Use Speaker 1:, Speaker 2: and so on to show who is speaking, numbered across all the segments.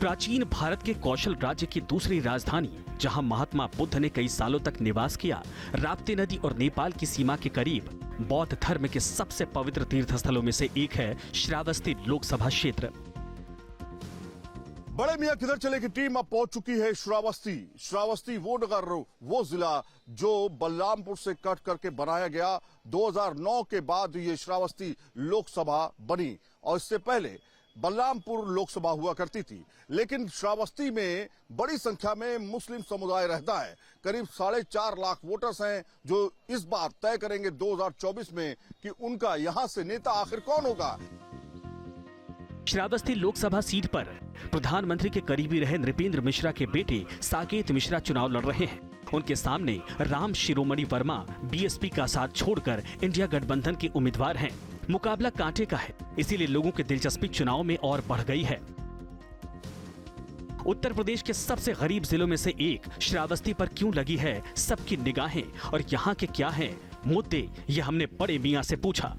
Speaker 1: प्राचीन भारत के कौशल राज्य की दूसरी राजधानी, जहां महात्मा बुद्ध ने कई सालों तक निवास किया, राप्ती नदी और नेपाल की सीमा के करीब बौद्ध धर्म के सबसे पवित्र तीर्थ स्थलों में से एक है श्रावस्ती लोकसभा क्षेत्र।
Speaker 2: बड़े मियां किधर चले की टीम अब पहुंच चुकी है श्रावस्ती। श्रावस्ती वो नगर, वो जिला जो बलरामपुर से कट करके बनाया गया। 2009 के बाद ये श्रावस्ती लोकसभा बनी और इससे पहले बलरामपुर लोकसभा हुआ करती थी। लेकिन श्रावस्ती में बड़ी संख्या में मुस्लिम समुदाय रहता है। करीब 4.5 लाख वोटर्स हैं जो इस बार तय करेंगे 2024 में कि उनका यहां से नेता आखिर कौन होगा।
Speaker 1: श्रावस्ती लोकसभा सीट पर प्रधानमंत्री के करीबी रहे नृपेंद्र मिश्रा के बेटे साकेत मिश्रा चुनाव लड़ रहे हैं। उनके सामने राम शिरोमणि वर्मा बीएसपी का साथ छोड़कर इंडिया गठबंधन के उम्मीदवार हैं। मुकाबला कांटे का है, इसीलिए लोगों की दिलचस्पी चुनाव में और बढ़ गई है। उत्तर प्रदेश के सबसे गरीब जिलों में से एक श्रावस्ती पर क्यों लगी है सबकी निगाहें और यहाँ के क्या हैं मुद्दे, ये हमने बड़े मियां से पूछा।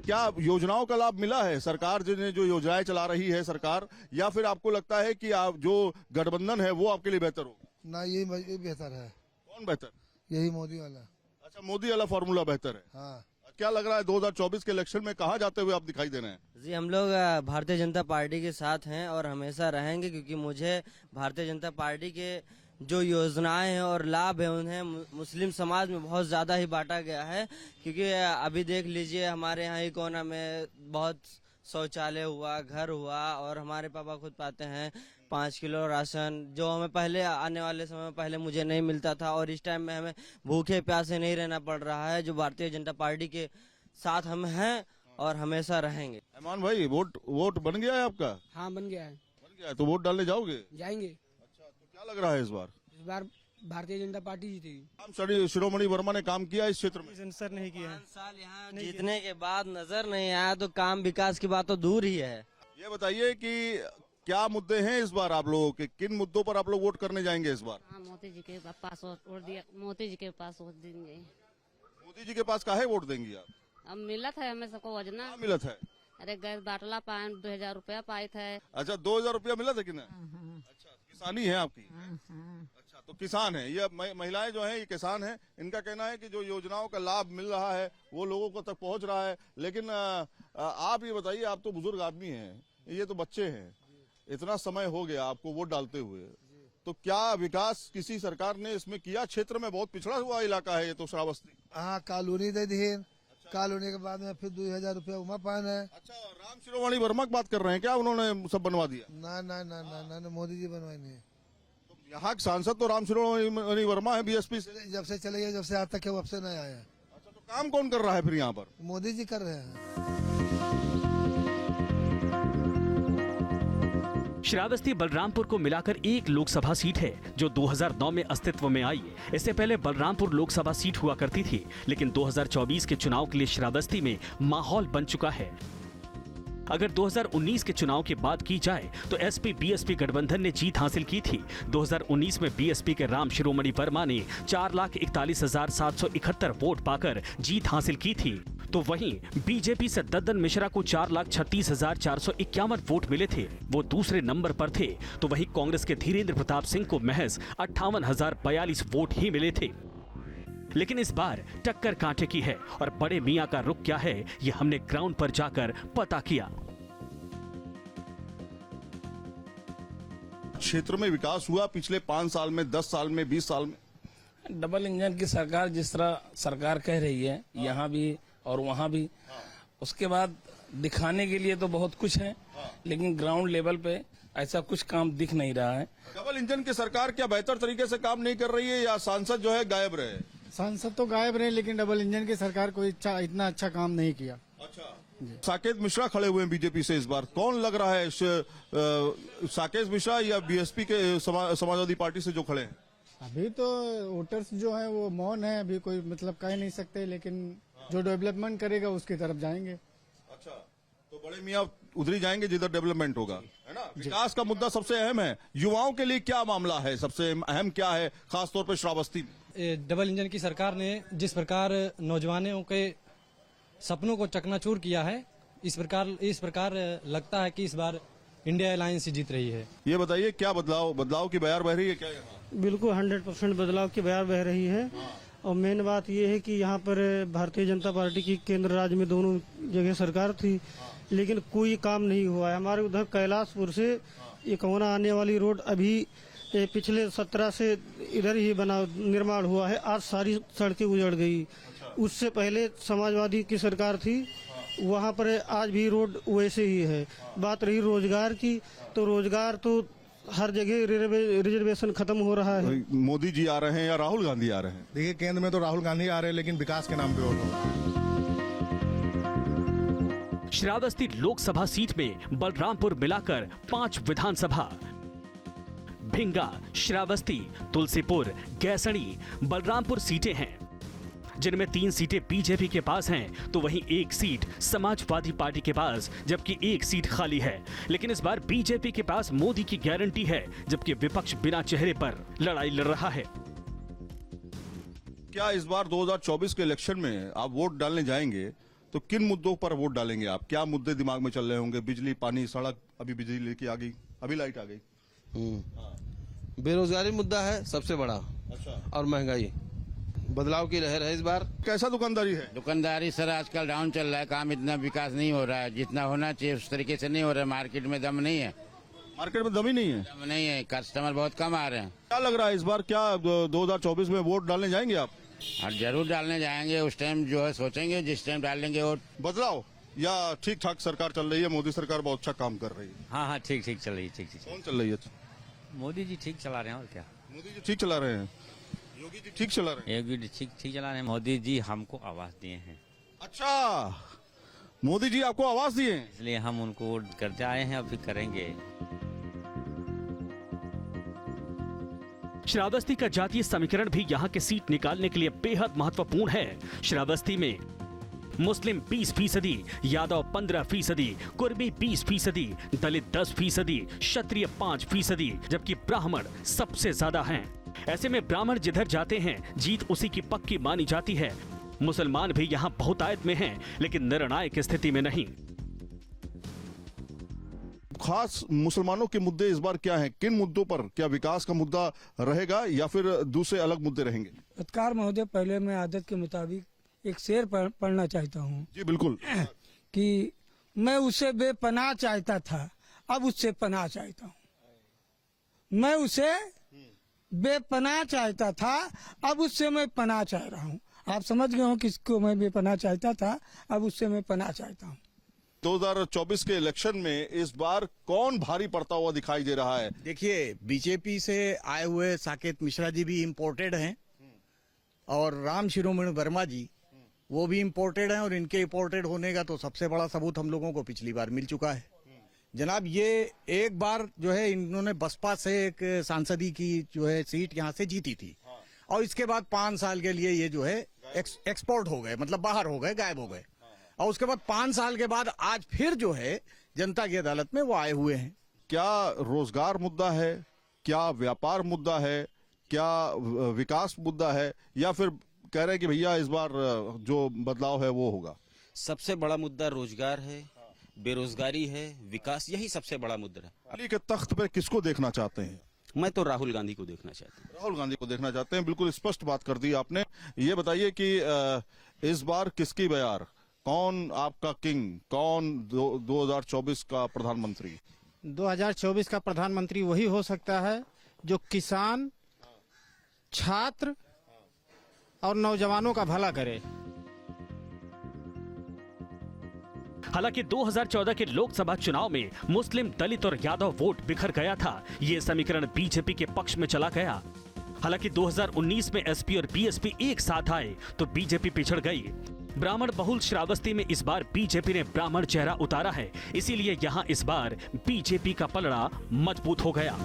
Speaker 2: क्या योजनाओं का लाभ मिला है सरकार ने जो योजनाएं चला रही है सरकार, या फिर आपको लगता है कि आप जो गठबंधन है वो आपके लिए बेहतर हो?
Speaker 3: ना, ये बेहतर है।
Speaker 2: कौन बेहतर?
Speaker 3: यही मोदी वाला।
Speaker 2: अच्छा, मोदी वाला फॉर्मूला बेहतर है।
Speaker 3: हाँ।
Speaker 2: क्या लग रहा है 2024 के इलेक्शन में कहाँ जाते हुए आप दिखाई दे रहे हैं?
Speaker 4: जी, हम लोग भारतीय जनता पार्टी के साथ हैं और हमेशा रहेंगे, क्योंकि मुझे भारतीय जनता पार्टी के जो योजनाएं हैं और लाभ है उन्हें मुस्लिम समाज में बहुत ज्यादा ही बांटा गया है। क्योंकि अभी देख लीजिए, हमारे यहाँ ही कोना में बहुत शौचालय हुआ, घर हुआ, और हमारे पापा खुद पाते हैं 5 किलो राशन, जो हमें पहले आने वाले समय में पहले मुझे नहीं मिलता था, और इस टाइम में हमें भूखे प्यासे नहीं रहना पड़ रहा है। जो भारतीय जनता पार्टी के साथ हम हैं और हमेशा रहेंगे।
Speaker 2: रहमान भाई, वोट बन गया है आपका?
Speaker 5: हाँ, बन गया है।
Speaker 2: बन गया है, तो वोट डालने जाओगे?
Speaker 5: जाएंगे।
Speaker 2: अच्छा, तो क्या लग रहा है इस बार
Speaker 5: भारतीय जनता पार्टी जीतेगी।
Speaker 2: राम शिरोमणि वर्मा ने काम किया इस क्षेत्र में?
Speaker 5: सर नहीं किया है।
Speaker 4: 5 साल यहाँ जीतने के बाद नजर नहीं आया, तो काम विकास की बात तो दूर ही है।
Speaker 2: ये बताइए कि क्या मुद्दे हैं इस बार आप लोगों के, किन मुद्दों पर आप लोग वोट करने जाएंगे इस बार?
Speaker 6: मोदी जी के पास वोट दिया, मोदी जी के पास वोट देंगे।
Speaker 2: मोदी जी के पास काहे वोट देंगी आप?
Speaker 6: अब मिलत है हमें सबको योजना।
Speaker 2: क्या मिलत है?
Speaker 6: अरे गैस बाटला 2000 रुपया पाई थे।
Speaker 2: अच्छा, 2000 रुपया मिला था कि नहीं? अच्छा, किसानी है आपकी? अच्छा, तो किसान है ये महिलाएं जो हैं, ये किसान हैं। इनका कहना है कि जो योजनाओं का लाभ मिल रहा है वो लोगों को तक पहुंच रहा है। लेकिन आप ये बताइए, आप तो बुजुर्ग आदमी हैं, ये तो बच्चे हैं, इतना समय हो गया आपको वोट डालते हुए, तो क्या विकास किसी सरकार ने इसमें किया? क्षेत्र में बहुत पिछड़ा हुआ इलाका है ये तो श्रावस्ती।
Speaker 3: हाँ, कॉलोनी दे दी। कॉलोनी के बाद में फिर 2000 रुपया उमा पान है।
Speaker 2: अच्छा, राम शिरोमणि वर्मा की बात कर रहे हैं क्या? उन्होंने सब बनवा दिया?
Speaker 3: ना ना ना ना ना, ना मोदी जी बनवाए नहीं।
Speaker 2: तो यहाँ के सांसद तो राम शिरोमणि वर्मा है बीएसपी से।
Speaker 3: जब से चले गए, जब से आज तक है, वब से नहीं आया।
Speaker 2: अच्छा, तो काम कौन कर रहा है फिर यहाँ पर?
Speaker 3: मोदी जी कर रहे हैं।
Speaker 1: श्रावस्ती बलरामपुर को मिलाकर एक लोकसभा सीट है जो 2009 में अस्तित्व में आई। इससे पहले बलरामपुर लोकसभा सीट हुआ करती थी, लेकिन 2024 के चुनाव के लिए श्रावस्ती में माहौल बन चुका है। अगर 2019 के चुनाव की बात की जाए तो एसपी बीएसपी गठबंधन ने जीत हासिल की थी। 2019 में बीएसपी के राम शिरोमणि वर्मा ने 4,41,771 वोट पाकर जीत हासिल की थी, तो वहीं बीजेपी से दद्दन मिश्रा को 4,36,451 वोट मिले थे, वो दूसरे नंबर पर थे। तो वहीं कांग्रेस के धीरेन्द्र प्रताप सिंह को महज 58,042 वोट ही मिले थे। लेकिन इस बार टक्कर कांटे की है और बड़े मियां का रुख क्या है ये हमने ग्राउंड पर जाकर पता किया।
Speaker 2: क्षेत्र में विकास हुआ पिछले 5 साल में, 10 साल में, 20 साल में?
Speaker 7: डबल इंजन की सरकार जिस तरह सरकार कह रही है, यहाँ भी और वहाँ भी, उसके बाद दिखाने के लिए तो बहुत कुछ है, लेकिन ग्राउंड लेवल पे ऐसा कुछ काम दिख नहीं रहा है।
Speaker 2: डबल इंजन की सरकार क्या बेहतर तरीके से काम नहीं कर रही है, या सांसद जो है गायब रहे?
Speaker 5: सांसद तो गायब रहे, लेकिन डबल इंजन की सरकार कोई इतना अच्छा काम नहीं किया।
Speaker 2: अच्छा, साकेत मिश्रा खड़े हुए हैं बीजेपी से इस बार, कौन लग रहा है साकेत मिश्रा या बीएसपी के समाजवादी पार्टी से जो खड़े हैं?
Speaker 5: अभी तो वोटर्स जो है वो मौन है, अभी कोई मतलब कह नहीं सकते, लेकिन जो डेवलपमेंट करेगा उसकी तरफ जाएंगे।
Speaker 2: अच्छा, तो बड़े मियां उधर ही जाएंगे जिधर डेवलपमेंट होगा, है ना? विकास का मुद्दा सबसे अहम है। युवाओं के लिए क्या मामला है, सबसे अहम क्या है खासतौर पर श्रावस्ती में?
Speaker 8: डबल इंजन की सरकार ने जिस प्रकार नौजवानों के सपनों को चकनाचूर किया है, इस प्रकार लगता है कि इस बार इंडिया अलायंस ही जीत रही है।
Speaker 2: ये बताइए क्या बदलाव की बयार बह रही है क्या यहाँ?
Speaker 9: बिल्कुल 100% बदलाव की बयार बह रही है। और मेन बात ये है कि यहाँ पर भारतीय जनता पार्टी की केंद्र राज्य में दोनों जगह सरकार थी, लेकिन कोई काम नहीं हुआ है। हमारे उधर कैलाशपुर से इकौना आने वाली रोड अभी पिछले 17 से इधर ही निर्माण हुआ है। आज सारी सड़कें उजड़ गई। उससे पहले समाजवादी की सरकार थी, वहाँ पर आज भी रोड वैसे ही है। बात रही रोजगार की, तो रोजगार तो हर जगह रिजर्वेशन खत्म हो रहा है।
Speaker 2: मोदी जी आ रहे हैं या राहुल गांधी आ रहे हैं?
Speaker 10: देखिए, केंद्र में तो राहुल गांधी आ रहे हैं, लेकिन विकास के नाम पे वोट होगा।
Speaker 1: श्रावस्ती लोकसभा सीट में बलरामपुर मिलाकर 5 विधानसभा, भिंगा, श्रावस्ती, तुलसीपुर, गैसणी, बलरामपुर सीटें हैं, जिनमें 3 सीटें बीजेपी के पास हैं, तो वहीं 1 सीट समाजवादी पार्टी के पास, जबकि 1 सीट खाली है। लेकिन इस बार बीजेपी के पास मोदी की गारंटी है, जबकि विपक्ष बिना चेहरे पर लड़ाई लड़ रहा है।
Speaker 2: क्या इस बार 2024 के इलेक्शन में आप वोट डालने जाएंगे तो किन मुद्दों पर वोट डालेंगे आप? क्या मुद्दे दिमाग में चल रहे होंगे? बिजली, पानी, सड़क, अभी बिजली लेके आ गई, अभी लाइट आ गई।
Speaker 11: बेरोजगारी मुद्दा है सबसे बड़ा।
Speaker 2: अच्छा।
Speaker 11: और महंगाई, बदलाव की लहर है इस बार।
Speaker 2: कैसा दुकानदारी है?
Speaker 12: दुकानदारी सर आजकल डाउन चल रहा है, काम इतना विकास नहीं हो रहा है जितना होना चाहिए, उस तरीके से नहीं हो रहा है। मार्केट में दम नहीं है।
Speaker 2: मार्केट में दम ही नहीं है?
Speaker 12: दम नहीं है, कस्टमर बहुत कम आ रहे हैं।
Speaker 2: क्या लग रहा है इस बार, क्या 2024 में वोट डालने जाएंगे आप?
Speaker 12: और जरूर डालने जाएंगे। उस टाइम जो है सोचेंगे जिस टाइम डालेंगे वोट।
Speaker 2: बदलाव या ठीक ठाक सरकार चल रही है? मोदी सरकार बहुत अच्छा काम कर रही है।
Speaker 13: हाँ, ठीक चल रही है। ठीक
Speaker 2: कौन चल रही है?
Speaker 13: मोदी जी ठीक चला रहे हैं। और क्या?
Speaker 2: मोदी जी ठीक चला रहे हैं? योगी जी ठीक चला रहे हैं?
Speaker 13: योगी जी ठीक चला रहे हैं। मोदी जी हमको आवाज दिए हैं।
Speaker 2: अच्छा, मोदी जी आपको आवाज दिए हैं,
Speaker 13: इसलिए हम उनको वोट करते आए हैं, अभी करेंगे।
Speaker 1: श्रावस्ती का जातीय समीकरण भी यहाँ के सीट निकालने के लिए बेहद महत्वपूर्ण है। श्रावस्ती में मुस्लिम 20%, यादव 15%, कुर्मी 20%, दलित 10%, क्षत्रिय 5%, जबकि ब्राह्मण सबसे ज्यादा हैं। ऐसे में ब्राह्मण जिधर जाते हैं जीत उसी की पक्की मानी जाती है। मुसलमान भी यहाँ बहुतायत में हैं, लेकिन निर्णायक स्थिति में नहीं।
Speaker 2: खास मुसलमानों के मुद्दे इस बार क्या हैं? किन मुद्दों पर? क्या विकास का मुद्दा रहेगा या फिर दूसरे अलग मुद्दे रहेंगे?
Speaker 5: पत्रकार महोदय, पहले मैं आदत के मुताबिक एक शेर पढ़ना चाहता हूँ।
Speaker 2: जी बिल्कुल।
Speaker 5: कि मैं उसे बेपनाह चाहता था, अब उससे पनाह चाहता हूँ। मैं उसे बेपनाह चाहता था, अब उससे मैं पनाह चाह रहा हूँ। आप समझ गए हो किसको मैं बेपनाह चाहता था, अब उससे मैं पनाह चाहता हूँ।
Speaker 2: 2024 के इलेक्शन में इस बार कौन भारी पड़ता हुआ दिखाई दे रहा है?
Speaker 14: देखिए, बीजेपी से आए हुए साकेत मिश्रा जी भी इम्पोर्टेड हैं और राम शिरोमणि वर्मा जी वो भी इम्पोर्टेड हैं, और इनके इम्पोर्टेड होने का तो सबसे बड़ा सबूत हम लोगों को पिछली बार मिल चुका है। जनाब, ये एक बार जो है इन्होंने बसपा से एक सांसदी की जो है सीट यहाँ से जीती थी, और इसके बाद 5 साल के लिए ये जो है एक्सपोर्ट हो गए, मतलब बाहर हो गए, गायब हो गए। और उसके बाद 5 साल के बाद आज फिर जो है जनता की अदालत में वो आए हुए हैं।
Speaker 2: क्या रोजगार मुद्दा है? क्या व्यापार मुद्दा है? क्या विकास मुद्दा है? या फिर कह रहे हैं कि भैया इस बार जो बदलाव है वो होगा?
Speaker 15: सबसे बड़ा मुद्दा रोजगार है, बेरोजगारी है, विकास, यही सबसे बड़ा मुद्दा है।
Speaker 2: दिल्ली के तख्त पे किसको देखना चाहते हैं?
Speaker 15: मैं तो राहुल गांधी को देखना चाहता हूँ।
Speaker 2: राहुल गांधी को देखना चाहते हैं, बिल्कुल स्पष्ट बात कर दी आपने। ये बताइए कि इस बार किसकी बयार, कौन आपका किंग, कौन 2024 का प्रधानमंत्री?
Speaker 16: 2024 का प्रधानमंत्री वही हो सकता है जो किसान, छात्र और नौजवानों का भला करे।
Speaker 1: हालांकि 2014 के लोकसभा चुनाव में मुस्लिम, दलित और यादव वोट बिखर गया था। ये समीकरण बीजेपी के पक्ष में चला गया। हालांकि 2019 में एसपी और बीएसपी एक साथ आए तो बीजेपी पिछड़ गई। ब्राह्मण बहुल श्रावस्ती में इस बार बीजेपी ने ब्राह्मण चेहरा उतारा है, इसीलिए यहां इस बार बीजेपी का पलड़ा मजबूत हो गया।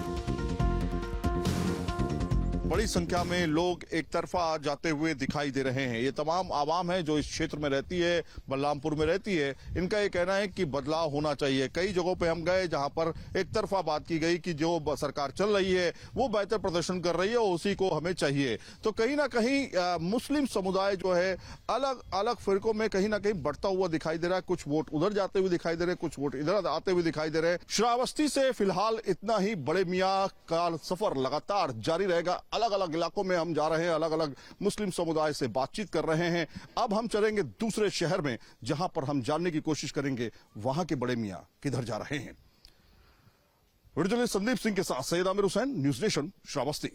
Speaker 2: बड़ी संख्या में लोग एक तरफा जाते हुए दिखाई दे रहे हैं। ये तमाम आवाम है जो इस क्षेत्र में रहती है, बलरामपुर में रहती है। इनका ये कहना है कि बदलाव होना चाहिए। कई जगहों पे हम गए जहां पर एक तरफा बात की गई कि जो सरकार चल रही है वो बेहतर प्रदर्शन कर रही है और उसी को हमें चाहिए। तो कहीं ना कहीं मुस्लिम समुदाय जो है अलग अलग फिरकों में कहीं ना कहीं बढ़ता हुआ दिखाई दे रहा है। कुछ वोट उधर जाते हुए दिखाई दे रहे हैं, कुछ वोट इधर आते हुए दिखाई दे रहे हैं। श्रावस्ती से फिलहाल इतना ही। बड़े मियां का सफर लगातार जारी रहेगा। अलग अलग इलाकों में हम जा रहे हैं, अलग अलग मुस्लिम समुदाय से बातचीत कर रहे हैं। अब हम चलेंगे दूसरे शहर में जहां पर हम जानने की कोशिश करेंगे वहां के बड़े मियां किधर जा रहे हैं। वीडियो जर्नलिस्ट संदीप सिंह के साथ सैयद आमिर हुसैन, न्यूज नेशन, श्रावस्ती।